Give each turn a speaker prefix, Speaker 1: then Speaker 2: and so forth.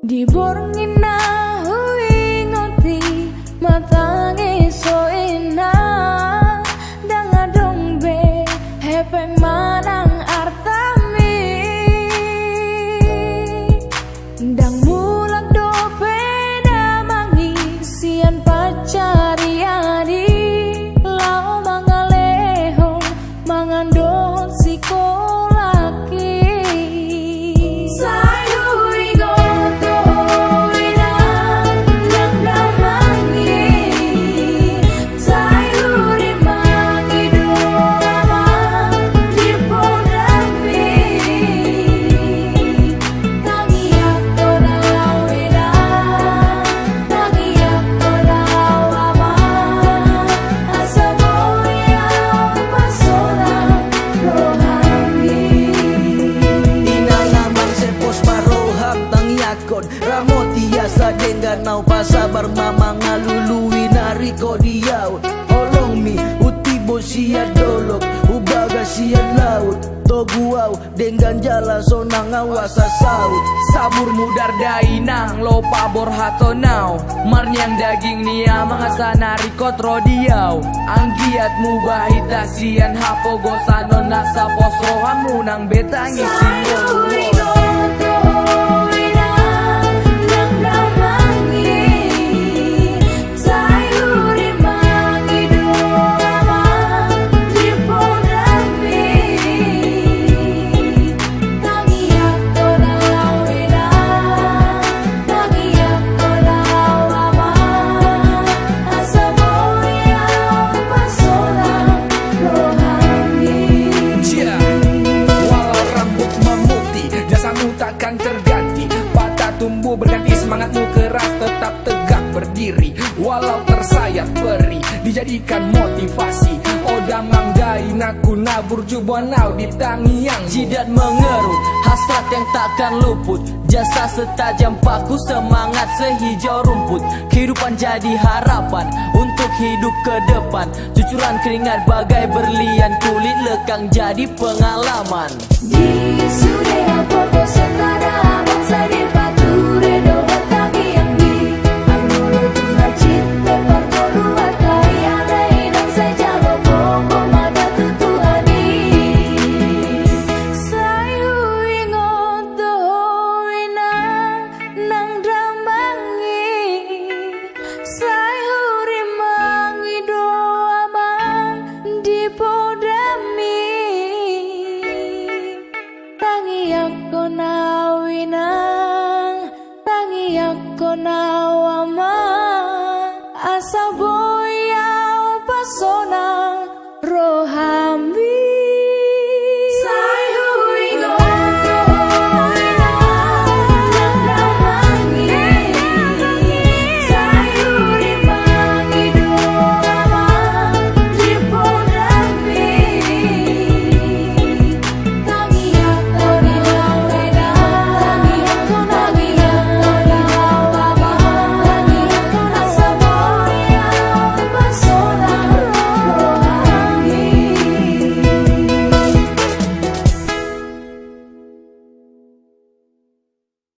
Speaker 1: Di borngina hui ngoti matangi soina danga dongbe hepe manang artami dang mulak do peda mangi sian pacari adi lau mangaleho mangandohon sikolaki
Speaker 2: Ramotiasa dengan nau pasabar mama ngalului nariko diau olong mi utibo sia dolok ubaga sia laut toguau dengan jala sonang awasa saut
Speaker 3: sabur mudar dainang lo pabor hatonau marnyang daging nia mangasa nariko trodiau anggiat mubahita sian hapo gosanon nasa posrohamu nang betangi siyo takkan terganti, patah tumbuh berganti semangatmu keras tetap tegak berdiri walau tersayat peri dijadikan motivasi odang mangdai naku nabur jubanau di tangiang
Speaker 2: jidat mengerut hasrat yang takkan luput jasa setajam paku semangat sehijau rumput kehidupan jadi harapan untuk hidup ke depan cucuran keringat bagai berlian kulit lekang jadi pengalaman
Speaker 1: di